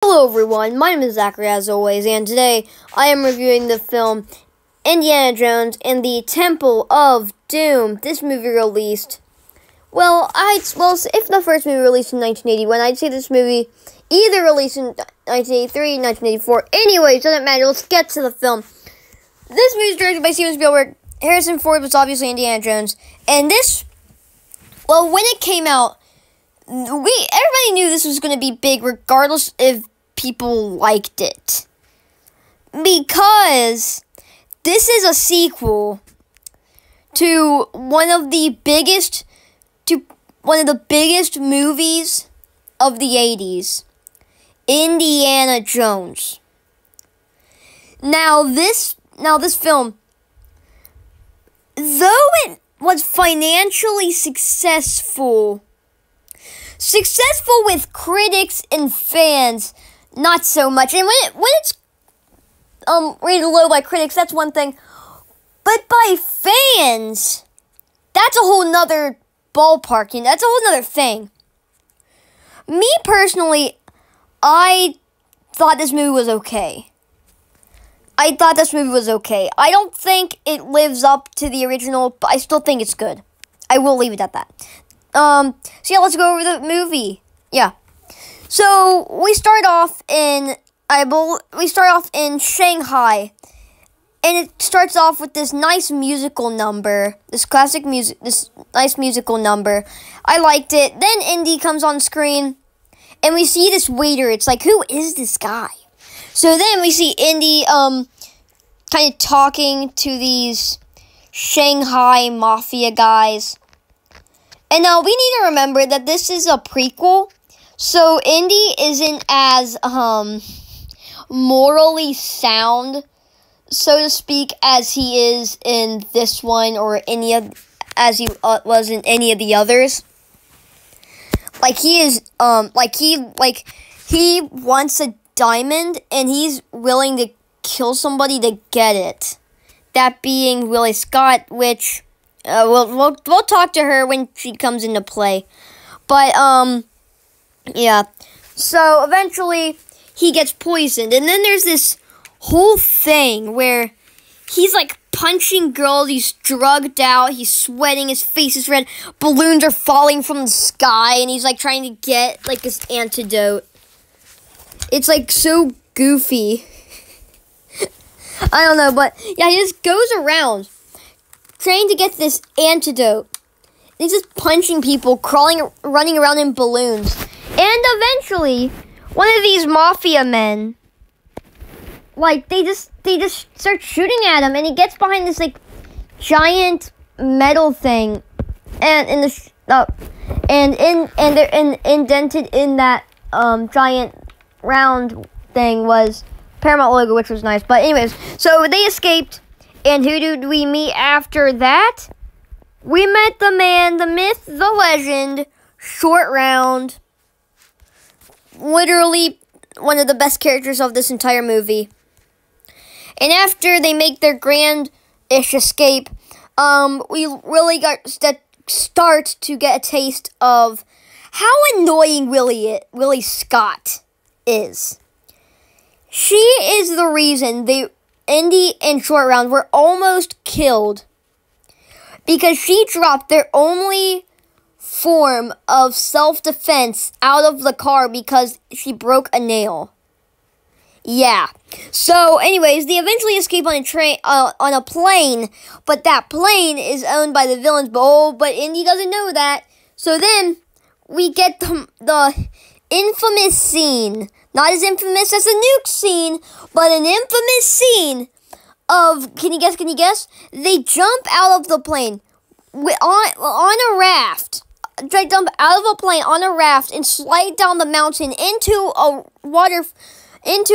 Hello everyone, my name is Zachary as always, and today I am reviewing the film Indiana Jones and the Temple of Doom. This movie released, if the first movie released in 1981, I'd say this movie either released in 1983, 1984. Anyways, doesn't matter, let's get to the film. This movie is directed by Steven Spielberg. Harrison Ford was obviously Indiana Jones, and when it came out, everybody knew this was going to be big regardless if people liked it. Because this is a sequel to one of the biggest movies of the 80s, Indiana Jones. Now this film, though it was financially successful with critics and fans, not so much. And when it's rated low by critics, that's one thing. But by fans, that's a whole nother ballpark. That's a whole nother thing. Me personally, I thought this movie was okay. I don't think it lives up to the original, but I still think it's good. I will leave it at that. Let's go over the movie. Yeah. So we start off in Shanghai, and it starts off with this nice musical number, this nice musical number. I liked it. Then Indy comes on screen, and we see this waiter. It's like, who is this guy? So then we see Indy, kind of talking to these Shanghai mafia guys. And now we need to remember that this is a prequel, so Indy isn't as morally sound, so to speak, as he is in this one or as he was in any of the others. He wants a diamond and he's willing to kill somebody to get it. That being Willie Scott, which we'll talk to her when she comes into play. But yeah. So eventually he gets poisoned, and then there's this whole thing where he's like punching girls, he's drugged out, he's sweating, his face is red, balloons are falling from the sky, and he's like trying to get like this antidote. It's like so goofy. I don't know, but yeah, he just goes around trying to get this antidote. He's just punching people, running around in balloons. And eventually, one of these mafia men, they just start shooting at him, and he gets behind this giant metal thing, and indented in that giant round thing was Paramount logo, which was nice. But anyways, so they escaped, and who did we meet after that? We met the man, the myth, the legend, Short Round. Literally one of the best characters of this entire movie. And after they make their grand-ish escape, we really start to get a taste of how annoying Willie Scott is. She is the reason Indy and Short Round were almost killed, because she dropped their only form of self-defense out of the car because she broke a nail. Yeah. So, anyways, they eventually escape on a plane, but that plane is owned by the villains. But Indy doesn't know that. So then we get the infamous scene. Not as infamous as the nuke scene, but an infamous scene of, can you guess? They jump out of the plane on a raft. They jump out of a plane on a raft and slide down the mountain into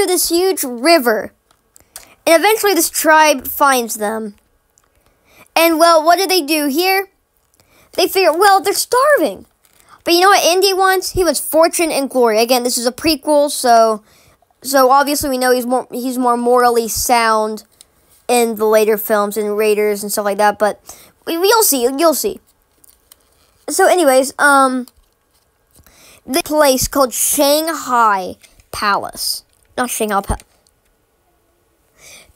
this huge river. And eventually this tribe finds them. And, what do they do here? They figure, they're starving. But you know what Indy wants? He wants fortune and glory. Again, this is a prequel, so obviously we know he's more morally sound in the later films and Raiders and stuff like that. But you'll see. So anyways, the place called Shanghai Palace. Not Shanghai Palace.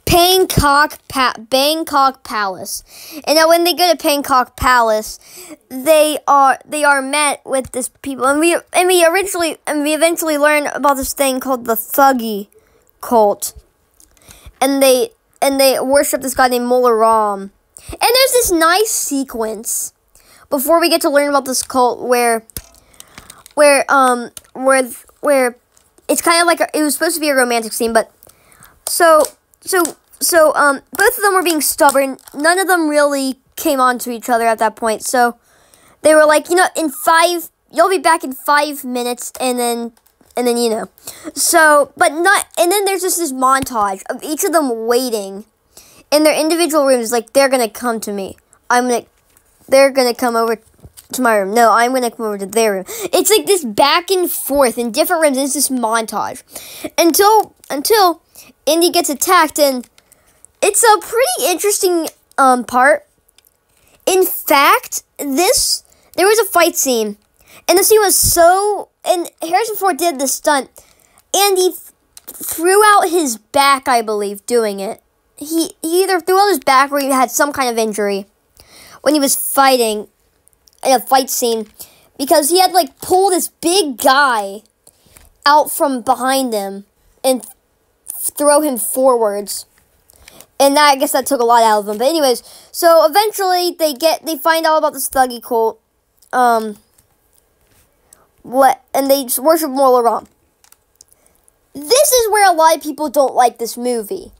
Bangkok Palace. And now when they go to Bangkok Palace, they are met with this people, and we eventually learn about this thing called the Thuggee cult. And they worship this guy named Mullah Ram. And there's this nice sequence before we get to learn about this cult where it's kind of like it was supposed to be a romantic scene, but so both of them were being stubborn. None of them really came on to each other at that point. So they were like, you'll be back in 5 minutes, and then So, but not, and then there's just this montage of each of them waiting in their individual rooms, like, they're gonna come to me. They're gonna come over to my room. No, I'm gonna come over to their room. It's like this back and forth in different rooms. It's this montage until Indy gets attacked, and it's a pretty interesting part. In fact, there was a fight scene, and the scene was and Harrison Ford did this stunt, and he threw out his back, I believe, doing it. He either threw out his back or he had some kind of injury when he was fighting in a fight scene, because he had pulled this big guy out from behind him and throw him forwards. And I guess that took a lot out of him. But anyways, so eventually they find out about this Thuggee cult. And they worship Mullah Ram. This is where a lot of people don't like this movie,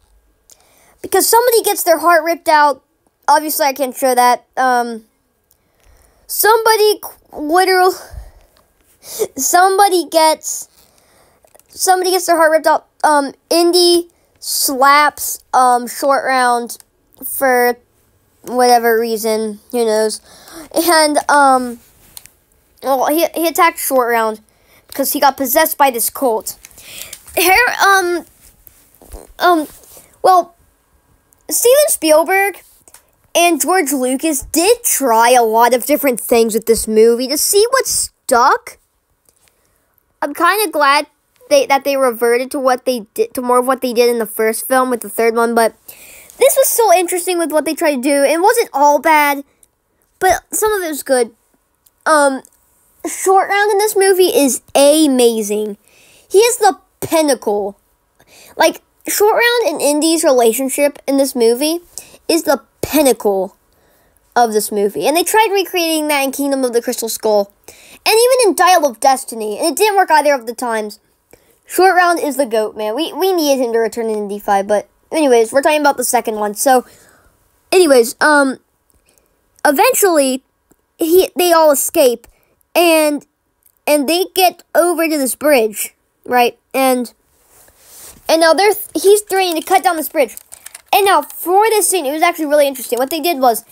because somebody gets their heart ripped out. Obviously, I can't show that. Somebody gets their heart ripped out. Indy slaps Short Round for whatever reason, who knows. And well, he attacked Short Round because he got possessed by this cult. Well, Steven Spielberg and George Lucas did try a lot of different things with this movie to see what stuck. I'm kind of glad that they reverted to what they did, to more of what they did in the first film with the third one, but this was still interesting with what they tried to do. It wasn't all bad, but some of it was good. Short Round in this movie is amazing. He is the pinnacle. Short Round and Indy's relationship in this movie is the pinnacle of this movie. And they tried recreating that in Kingdom of the Crystal Skull, and even in Dial of Destiny, and it didn't work either of the times. Short Round is the GOAT, man. We needed him to return in Indy 5, but anyways, we're talking about the second one. So, anyways, eventually, they all escape, and they get over to this bridge, right? And now he's threatening to cut down this bridge. And now, for this scene, it was actually really interesting. What they did was,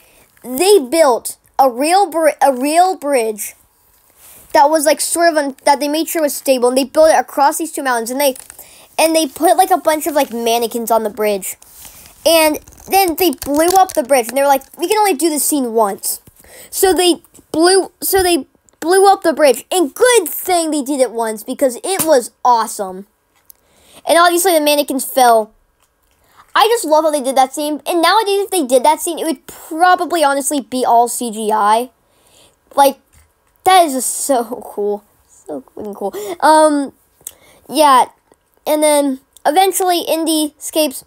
they built a real bridge that was that they made sure was stable, and they built it across these two mountains, and they put a bunch of mannequins on the bridge, and then they blew up the bridge, and they were like, we can only do this scene once, so they blew up the bridge, and good thing they did it once, because it was awesome. And obviously the mannequins fell. I just love how they did that scene, and nowadays if they did that scene, it would probably honestly be all CGI. That is just so cool. So cool. Yeah. And then eventually Indy escapes.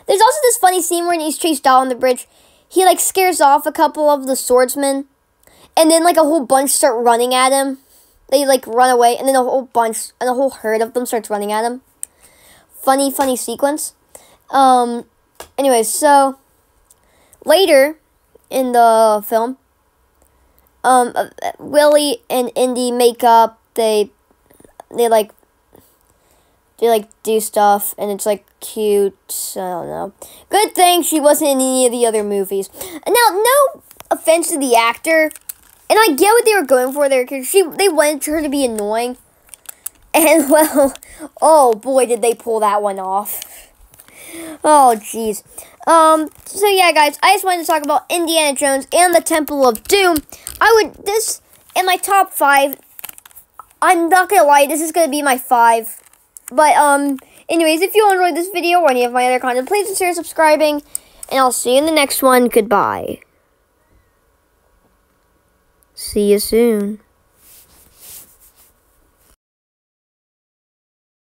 There's also this funny scene where he's chased out on the bridge. He scares off a couple of the swordsmen, and then a whole bunch start running at him. They run away, and then a whole bunch and a whole herd of them starts running at him. Funny sequence. Anyways, so later in the film, Willie and Indy make up. They do stuff, and it's cute. I don't know. Good thing she wasn't in any of the other movies. Now, no offense to the actor, and I get what they were going for there, because they wanted her to be annoying, and well, oh boy, did they pull that one off. Oh jeez. So yeah, guys, I just wanted to talk about Indiana Jones and the Temple of Doom. This in my top 5. I'm not gonna lie, this is gonna be my 5. But, anyways, if you enjoyed this video or any of my other content, please consider subscribing. And I'll see you in the next one. Goodbye. See you soon.